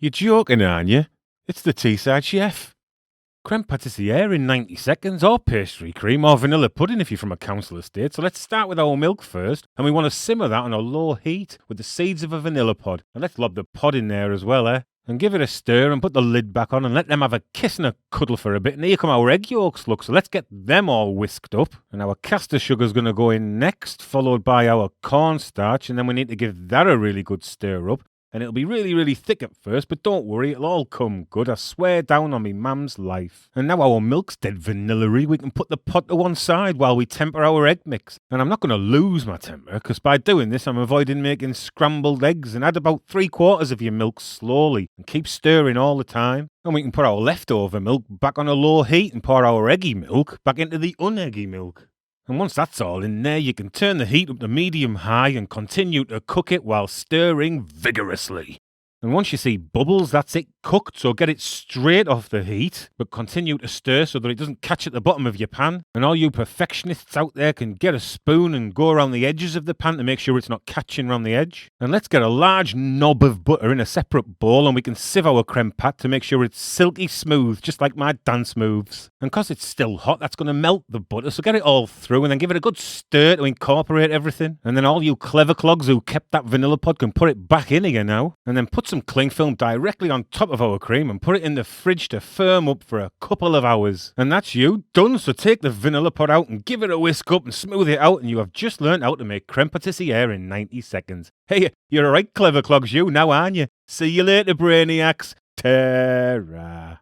You're joking, aren't you? It's the Teesside Chef. Creme Patissiere in 90 seconds, or pastry cream, or vanilla pudding if you're from a council estate. So let's start with our milk first, and we want to simmer that on a low heat with the seeds of a vanilla pod. And let's lob the pod in there as well, and give it a stir and put the lid back on and let them have a kiss and a cuddle for a bit. And here come our egg yolks, look, so let's get them all whisked up. And our caster sugar's going to go in next, followed by our cornstarch, and then we need to give that a really good stir up. And it'll be really, really thick at first, but don't worry, it'll all come good. I swear down on me mum's life. And now our milk's dead vanilla-y, we can put the pot to one side while we temper our egg mix. And I'm not going to lose my temper, because by doing this I'm avoiding making scrambled eggs, and add about 3/4 of your milk slowly and keep stirring all the time. And we can put our leftover milk back on a low heat and pour our eggy milk back into the uneggy milk. And once that's all in there, you can turn the heat up to medium-high and continue to cook it while stirring vigorously. And once you see bubbles, that's it cooked, so get it straight off the heat, but continue to stir so that it doesn't catch at the bottom of your pan. And all you perfectionists out there can get a spoon and go around the edges of the pan to make sure it's not catching around the edge. And let's get a large knob of butter in a separate bowl, and we can sieve our creme pat to make sure it's silky smooth, just like my dance moves. And because it's still hot, that's going to melt the butter, so get it all through and then give it a good stir to incorporate everything. And then all you clever clogs who kept that vanilla pod can put it back in again now, and then put some cling film directly on top of our cream and put it in the fridge to firm up for a couple of hours. And that's you done, so take the vanilla pod out and give it a whisk up and smooth it out, and you have just learned how to make creme patissiere in 90 seconds. Hey, you're a right clever clogs you now, aren't you? See you later, brainiacs. Ta-ra.